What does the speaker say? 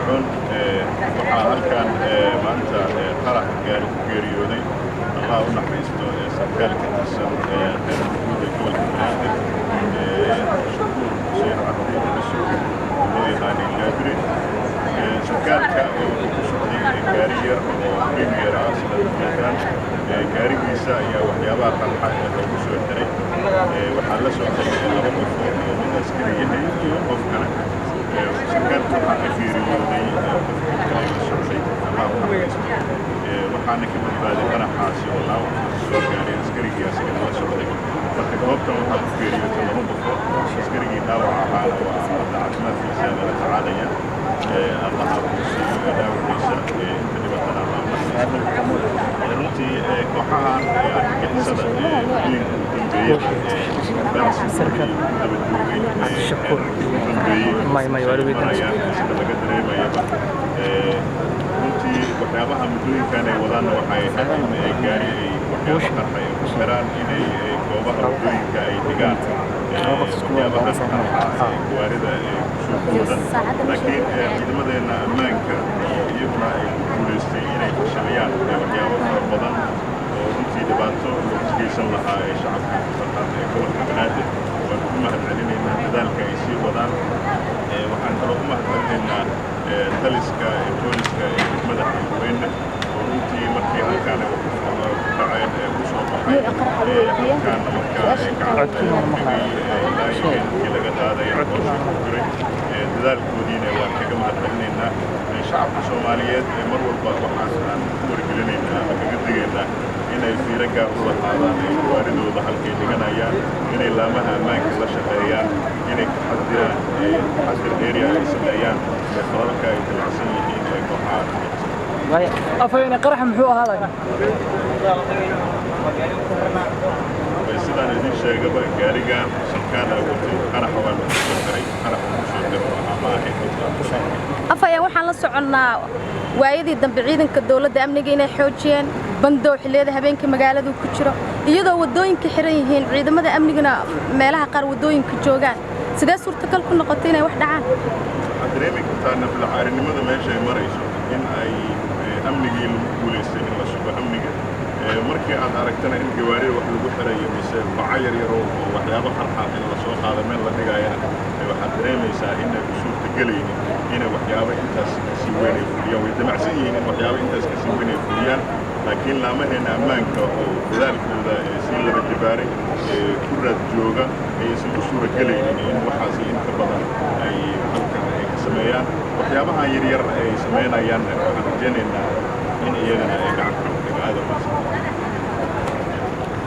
raajicuun waxaa halkan maanta qarax geeriyooday Allah u naxariisto sarkaalka tirsan reer guud gobolka Banaadir Shukuur Hussein Cabdi Cusub loo yaqaan Gaabri sarkaalka oo ku socday gaari yar oo premier ah sida gaarigiisa ayaa waxyaabaha qarxa lagu soo xiray waxaa la socday laba qof oo mid askari yahay iyo qof kale sarkaalka waxaa geeriyooday qofka la socday Allah u naxariisto waxaana ka badbaaday qaraxaasi oo laba soo gaaray askarigii asagana la socday marka goobtan waxaa ku geeriyootay laba qof askarigii dhaawac ahaana waa caafimaadkiisa lala tacaalaya Allah ku siiyo dhaawaciisa inta dhibatana Allah u naxariisto runtii kooxahan argagixisada Shukuur may laga dareemayaba runtii waxyaabaha muddooyinkan ay wadaan waxay ahayd in ay gaari ay waxyaabo qarxa ay ku xiraan inay goobaha muddooyinka ay dhigaan waxyaabaha qarxa gawaarida kusoo koodan laakiin ciidamadeena ammaanka iyaguna ay ku guulaystay inay fashalayaan waxyaabo fara badan oo runtii dhibaato lagu geysan lahaa ee shacabka ku dhaqan ee gobolka Banaadir waan ku mahadcelinaynaa dadaalka ay sii wadaan waxaan kaloo ku mahadcelinaynaa taliska booliska ee degmada Xilweyn oo runtii markii halkaan ay ku dhaceen ku soo baxay halkaan markii laga qaaday dadaalkoodiina waan kaga mahadcelinaynaa shacabka Soomaaliyeed ee mar walba waxaan ku wargelinaynaa ama kaga digaynaa inay fiiro gaar u lahaadaan gawaaridooda halkay dhiganayaan inay laamaha ammaanka la shaqeeyaan inay ka xadiraan xadir area ay sameeyaan falalka ay dilacsan yihiin ee kooxaha afayna qarax muxuu ahaa sidaan idin sheegaba gaarigan sarkaal watay qaraxa waa lagu soo xiray qaraxa lagu soo xiray ama ahayd afayna waxaan la soconnaa waayadii dambe ciidanka dawladda amniga inay xoojiyeen bandoo xilliyada habeenkii magaaladu ku jiro iyadoo wadooyinka xiran yihiin ciidamada amnigana meelaha qaar wadooyinka joogaan sidee suurtagal ku noqotay inay wax dhacaan dareemi kartaa naflacaarinimada meesha ay marayso in ay amnigii lagu guulaystay in la sugo amniga markii aad aragtana in gawaarida wax lagu xirayo mise baca yaryar oo waxyaabo qarxa in la soo qaado meel la dhigayana waxaad dareemaysaa inay u suurtagelaynin inay waxyaabo intaas kasii weyn ay fuliyaan way damacsan yihiin in waxyaabo intaas kasii weyn ay fuliyaan laakiin laamaheena ammaanka oo dadaalkooda sii laba jabaaray ku raad jooga aysan u suuragelaynin in waxaasi inta badan ay halkan ay ka sameeyaan waxyaabahan yaryar ay sameynayaan waxaan rajaynaynaa